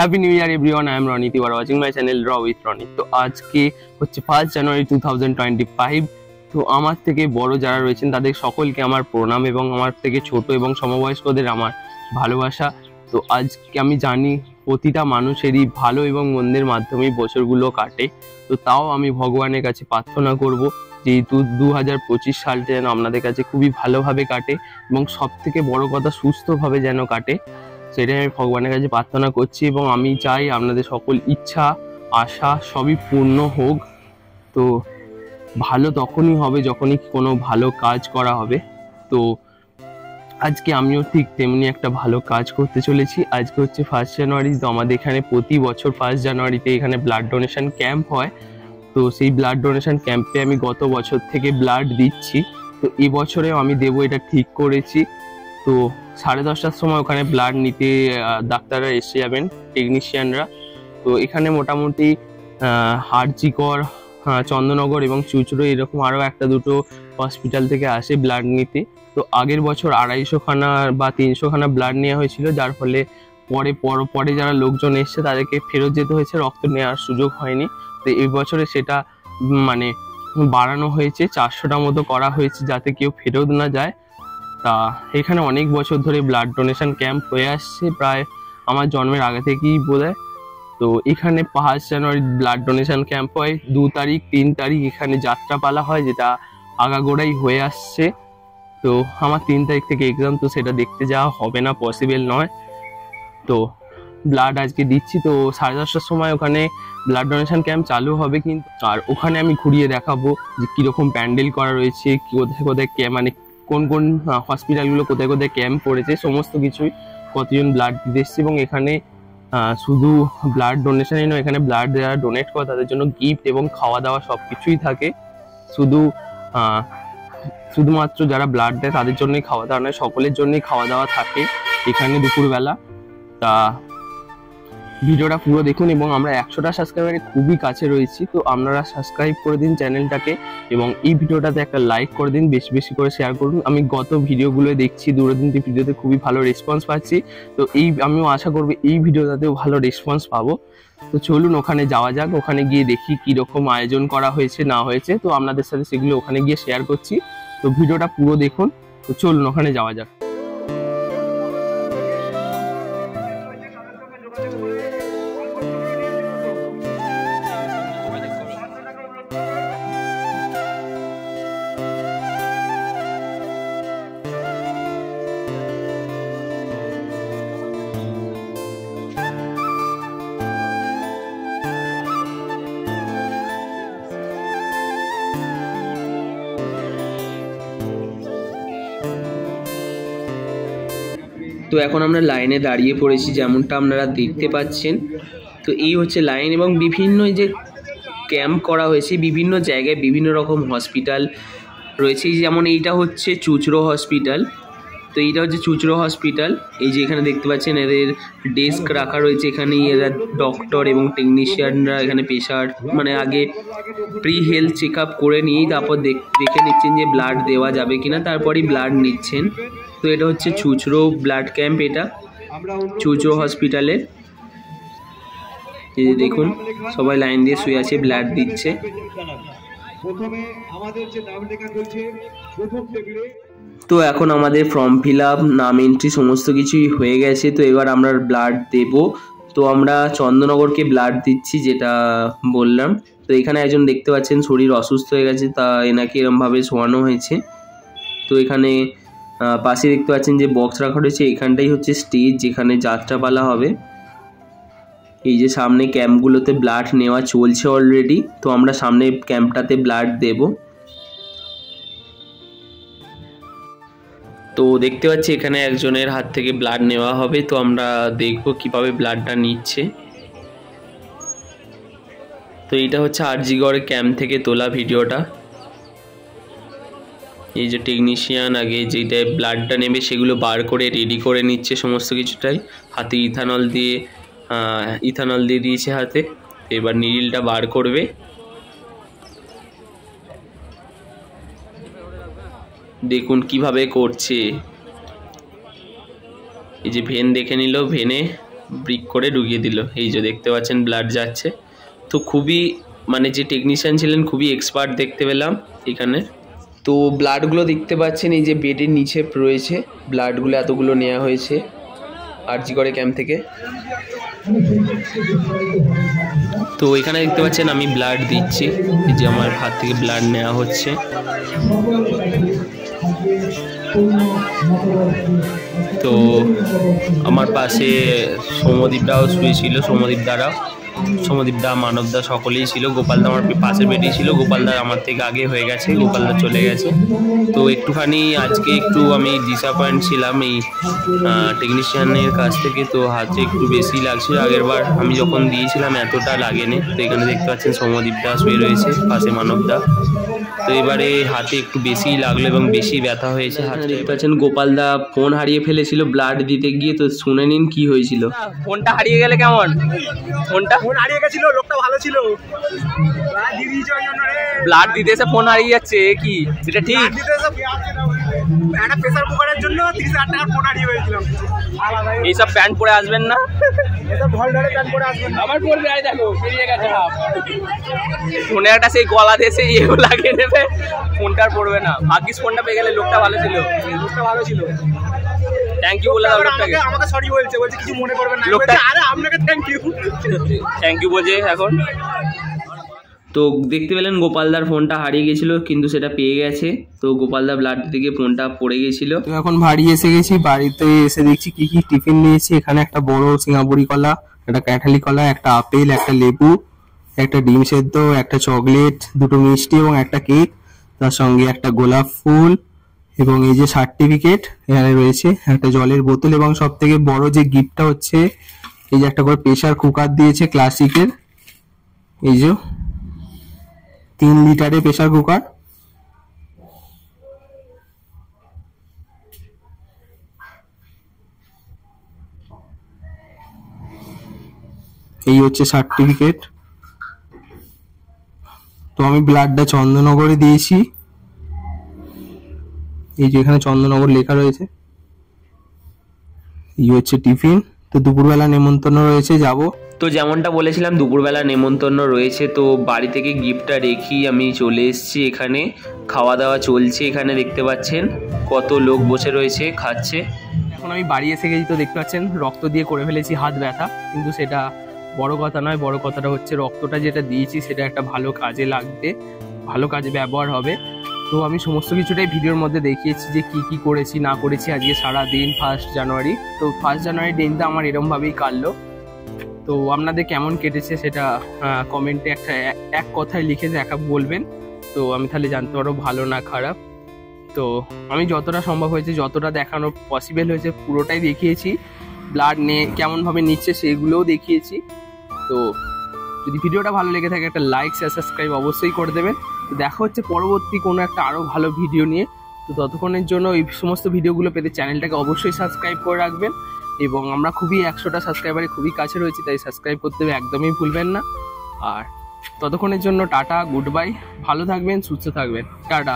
Happy new year everyone, I am Ronit, you are watching my channel R with Ronit. তো আজকে হচ্ছে 1 জানুয়ারি 2025। তো আমার থেকে বড় যারা রয়েছেন তাদের সকলকে আমার প্রণাম এবং আমার থেকে ছোট এবং সমবয়স্কদের আমার ভালোবাসা। তো আজকে আমি জানি প্রতিটা মানুষেরই ভালো এবং মন্দের মাধ্যমেই বছরগুলো কাটে। তো তাও আমি ভগবানের কাছে প্রার্থনা করব যেহেতু 2025 সালটা যেন আপনাদের কাছে খুবই ভালোভাবে কাটে এবং সব থেকে বড় কথা সুস্থভাবে যেন কাটে, সেটাই আমি ভগবানের কাছে প্রার্থনা করছি। এবং আমি চাই আপনাদের সকল ইচ্ছা আশা সবই পূর্ণ হোক। তো ভালো তখনই হবে যখনই কোনো ভালো কাজ করা হবে। তো আজকে আমিও ঠিক তেমনি একটা ভালো কাজ করতে চলেছি। আজকে হচ্ছে 1 জানুয়ারি। তো আমাদের এখানে প্রতি বছর 1 জানুয়ারিতে এখানে ব্লাড ডোনেশন ক্যাম্প হয়। তো সেই ব্লাড ডোনেশন ক্যাম্পে আমি গত বছর থেকে ব্লাড দিচ্ছি। তো এবছরেও আমি দেবো, এটা ঠিক করেছি। তো 10:30টার সময় ওখানে ব্লাড নিতে ডাক্তাররা এসে যাবেন, টেকনিশিয়ানরা। তো এখানে মোটামুটি হারজিকর, চন্দননগর এবং চুঁচুড়ো এরকম আরও একটা দুটো হসপিটাল থেকে আসে ব্লাড নিতে। তো আগের বছর 250খানা বা 300খানা ব্লাড নেওয়া হয়েছিল, যার ফলে পরে যারা লোকজন এসছে তাদেরকে ফেরত যেতে হয়েছে, রক্ত নেওয়ার সুযোগ হয়নি। তো এই বছরে সেটা মানে বাড়ানো হয়েছে, 400টা মতো করা হয়েছে যাতে কেউ ফেরত না যায়। তা এখানে অনেক বছর ধরে ব্লাড ডোনেশন ক্যাম্প হয়ে আসছে, প্রায় আমার জন্মের আগে থেকেই বোধহয়। তো এখানে 1 জানুয়ারি ব্লাড ডোনেশন ক্যাম্প হয়, 2 তারিখ 3 তারিখ এখানে যাত্রাপালা হয়, যেটা আগাগোড়াই হয়ে আসছে। তো আমার 3 তারিখ থেকে এক্সাম, তো সেটা দেখতে যাওয়া হবে না, পসিবল নয়। তো ব্লাড আজকে দিচ্ছি। তো 10:30টার সময় ওখানে ব্লাড ডোনেশন ক্যাম্প চালু হবে, কিন্তু আর ওখানে আমি ঘুরিয়ে দেখাবো যে কীরকম প্যান্ডেল করা রয়েছে, কোথায় কোথায় মানে কোন কোন হসপিটালগুলো কোথায় কোথায় ক্যাম্প করেছে, সমস্ত কিছুই, কতজন ব্লাড দিতে এসছে। এবং এখানে শুধু ব্লাড ডোনেশনই নয়, এখানে ব্লাড যারা ডোনেট করে তাদের জন্য গিফট এবং খাওয়া দাওয়া সব কিছুই থাকে। শুধুমাত্র যারা ব্লাড দেয় তাদের জন্যই খাওয়া দাওয়া নয়, সকলের জন্যই খাওয়া দাওয়া থাকে এখানে দুপুরবেলা। তা ভিডিওটা পুরো দেখুন এবং আমরা 100টা সাবস্ক্রাইবারের খুবই কাছে রয়েছি। তো আপনারা সাবস্ক্রাইব করে দিন চ্যানেলটাকে এবং এই ভিডিওটাতে একটা লাইক করে দিন, বেশি বেশি করে শেয়ার করুন। আমি গত ভিডিওগুলো দেখছি, 2-3টি ভিডিওতে খুবই ভালো রেসপন্স পাচ্ছি। তো আমিও আশা করবো এই ভিডিওটাতেও ভালো রেসপন্স পাবো। তো চলুন ওখানে যাওয়া যাক, ওখানে গিয়ে দেখি কীরকম আয়োজন করা হয়েছে না হয়েছে। তো আপনাদের সাথে সেগুলো ওখানে গিয়ে শেয়ার করছি। তো ভিডিওটা পুরো দেখুন। তো চলুন ওখানে যাওয়া যাক। তো এখন আমরা লাইনে দাঁড়িয়ে পড়েছি, যেমনটা আপনারা দেখতে পাচ্ছেন। তো এই হচ্ছে লাইন এবং বিভিন্ন যে ক্যাম্প করা হয়েছে বিভিন্ন জায়গায়, বিভিন্ন রকম হসপিটাল রয়েছে। যেমন এইটা হচ্ছে চুঁচুড়ো হসপিটাল। তো এইটা হচ্ছে চুঁচুড়ো হসপিটাল। এই যে এখানে দেখতে পাচ্ছেন এদের ডেস্ক রাখা রয়েছে, এখানে এরা ডক্টর এবং টেকনিশিয়ানরা এখানে পেশার মানে আগে প্রি হেলথ চেক আপ করে নিয়েই তারপর দেখে নিচ্ছেন যে ব্লাড দেওয়া যাবে কিনা, তারপরই ব্লাড নিচ্ছেন। তো এটা হচ্ছে চুঁচুড়ো ব্লাড ক্যাম্প, এটা চুঁচুড়ো হসপিটালের। এই যে দেখুন সবাই লাইন দিয়ে শুয়ে আছে, ব্লাড দিচ্ছে। তো এখন আমাদের ফর্ম ফিল আপ, নাম এন্ট্রি সমস্ত কিছুই হয়ে গেছে। তো এবার আমরা ব্লাড দেব। তো আমরা চন্দননগরকে ব্লাড দিচ্ছি, যেটা বললাম। তো এখানে একজন দেখতে পাচ্ছেন শরীর অসুস্থ হয়ে গেছে, তা এনাকে এরমভাবে শোয়ানো হয়েছে। তো এখানে পাশে দেখতে পাচ্ছেন যে বক্স রাখা রয়েছে, এখানটাই হচ্ছে স্টেজ যেখানে যাত্রাপালা হবে। এই যে সামনে ক্যাম্পগুলোতে ব্লাড নেওয়া চলছে অলরেডি। তো আমরা সামনে ক্যাম্পটাতে ব্লাড দেব। তো দেখতে পাচ্ছি এখানে একজনের হাত থেকে ব্লাড নেওয়া হবে। তো আমরা দেখব কিভাবে ব্লাডটা নিচ্ছে। তো এইটা হচ্ছে আরজিগড় ক্যাম্প থেকে তোলা ভিডিওটা। এই যে টেকনিশিয়ান আগে যেটা ব্লাডটা নেবে সেগুলো বার করে রেডি করে নিচ্ছে সমস্ত কিছুটাই। হাতে ইথানল দিয়ে দিয়েছে হাতে। এবার নিডলটা বার করবে। দেখুন কিভাবে করছে। এই যে ভেন দেখে নিল, ভেনে ব্রিক করে ঢুকিয়ে দিল। এই যে দেখতে পাচ্ছেন ব্লাড যাচ্ছে। তো খুবই মানে যে টেকনিশিয়ান ছিলেন খুবই এক্সপার্ট দেখতে পেলাম এখানে। তো ব্লাডগুলো দেখতে পাচ্ছেন এই যে বেডের নিচে রয়েছে, ব্লাডগুলো এতগুলো নেওয়া হয়েছে আরজি করে ক্যাম্প থেকে। তো এখানে দেখতে পাচ্ছেন আমি ব্লাড দিচ্ছি, এই যে আমার হাত থেকে ব্লাড নেওয়া হচ্ছে। তো আমার পাশে সৌম্যদীপদাও শুয়েছিল, সৌম্যদীপদা মানবদা সকলেই ছিল। গোপালদা আমার পাশের বেডেই ছিল, গোপালদা আমার থেকে আগে হয়ে গেছে, গোপালদা চলে গেছে। তো একটুখানি আজকে একটু আমি ডিসঅ্যাপয়েন্ট ছিলাম এই টেকনিশিয়ানের কাছ থেকে। তো হাতে একটু বেশি লাগছিল, আগের বার আমি যখন দিয়েছিলাম এতটা লাগেনি। তো এখানে দেখতে পাচ্ছেন সৌম্যদীপদা শুয়ে রয়েছে, পাশে মানবদা। তো এবারে হাতে একটু বেশিই লাগলো এবং বেশি ব্যথা হয়েছে হাতে। দেখতে পাচ্ছেন গোপালদা ফোন হারিয়ে ফেলেছিল ব্লাড দিতে গিয়ে। তো শুনে নিন কি হয়েছিল। ফোনটা হারিয়ে গেলে কেমন? ফোন হারিয়ে গেছিল, লোকটা ভালো ছিল, ব্লাড দিতে এসে ফোন হারিয়ে যাচ্ছে, কি সেটা ঠিক? একটা প্রেসার কুকারের জন্য 30,000 টাকার ফোন হারিয়ে হয়েছিলাম। এইসব প্যান্ট পরে আসবেন না, এসব ঢল ঢলে প্যান্ট পরে আসবেন না। আমার পড়বে, আই দেখো বেরিয়ে গেছে হাফ। ফোনে একটা সেই গলা দিয়ে সেই ইয়েও লাগিয়ে নেবে, ফোনটা আর পড়বে না। ভাগ্যিস ফোনটা পেয়ে গেলে, লোকটা ভালো ছিল, লোকটা ভালো ছিল। থ্যাংক ইউ বলে দাও লোকটাকে। আমাকে সরি বলছে কিছু মনে করবেন না। লোকটা আরে আপনাকে থ্যাংক ইউ বলছে এখন। তো দেখতে পেলেন গোপালদার ফোনটা হারিয়ে গেছিলো, কিন্তু সেটা পেয়ে গেছে। তো গোপালদা ব্লাড দিতে গিয়ে ফোনটা পড়ে গেছিল। তো এখন বাড়ি এসে গেছি, বাড়িতে এসে দেখছি কি কি টিফিন নিয়েছি। এখানে একটা বড় সিঙ্গাপুরি কলা, একটা কাঁঠালি কলা, একটা আপেল, একটা লেবু, একটা ডিম সেদ্ধ, একটা চকলেট, দুটো মিষ্টি এবং একটা কেক, তার সঙ্গে একটা গোলাপ ফুল এবং এই যে সার্টিফিকেট এখানে রয়েছে, একটা জলের বোতল এবং সব থেকে বড় যে গিফটটা হচ্ছে এই যে একটা করে প্রেসার কুকার দিয়েছে ক্লাসিকের, এই যে 3 লিটারের প্রেসার কুকার। এই হচ্ছে সার্টিফিকেট। তো আমি ব্লাডটা চন্দননগরে দিয়েছি, এই যে এখানে চন্দননগর লেখা রয়েছে। এই হচ্ছে টিফিন। তো দুপুরবেলা নেমন্তন্ন রয়েছে, যাব। তো যেমনটা বলেছিলাম দুপুরবেলা নেমন্তন্ন রয়েছে। তো বাড়ি থেকে গিফটটা রেখি আমি চলে এসেছি এখানে। খাওয়া দাওয়া চলছে, এখানে দেখতে পাচ্ছেন কত লোক বসে রয়েছে খাচ্ছে। এখন আমি বাড়ি এসে গেছি, তো দেখতে পাচ্ছেন রক্ত দিয়ে করে ফেলেছি হাত ব্যথা, কিন্তু সেটা বড় কথা নয়। বড় কথাটা হচ্ছে রক্তটা যেটা দিয়েছি সেটা একটা ভালো কাজে লাগবে, ভালো কাজে ব্যবহার হবে। তো আমি সমস্ত কিছুটাই ভিডিওর মধ্যে দেখিয়েছি যে কি কি করেছি না করেছি আজকে সারা দিন 1 জানুয়ারি। তো 1 জানুয়ারি দিনটা আমার এরমভাবেই কাটলো। তো আপনাদের কেমন কেটেছে সেটা কমেন্টে এক কথায় লিখে দেখা বলবেন, তো আমি তাহলে জানতে পারবো ভালো না খারাপ। তো আমি যতটা সম্ভব হয়েছে, যতটা দেখানো পসিবল হয়েছে পুরোটাই দেখিয়েছি। ব্লাড কেমনভাবে নিচ্ছে সেগুলোও দেখিয়েছি। তো যদি ভিডিওটা ভালো লেগে থাকে একটা লাইক শেয়ার সাবস্ক্রাইব অবশ্যই করে দেবেন। তো দেখা হচ্ছে পরবর্তী কোনো একটা আরও ভালো ভিডিও নিয়ে। তো ততক্ষণের জন্য এই সমস্ত ভিডিওগুলো পেতে চ্যানেলটাকে অবশ্যই সাবস্ক্রাইব করে রাখবেন। এবং আমরা খুবই 100টা সাবস্ক্রাইবারে খুবই কাছে রয়েছি, তাই সাবস্ক্রাইব করতে একদমই ভুলবেন না। আর ততক্ষণের জন্য টাটা, গুড বাই, ভালো থাকবেন, সুস্থ থাকবেন, টাটা।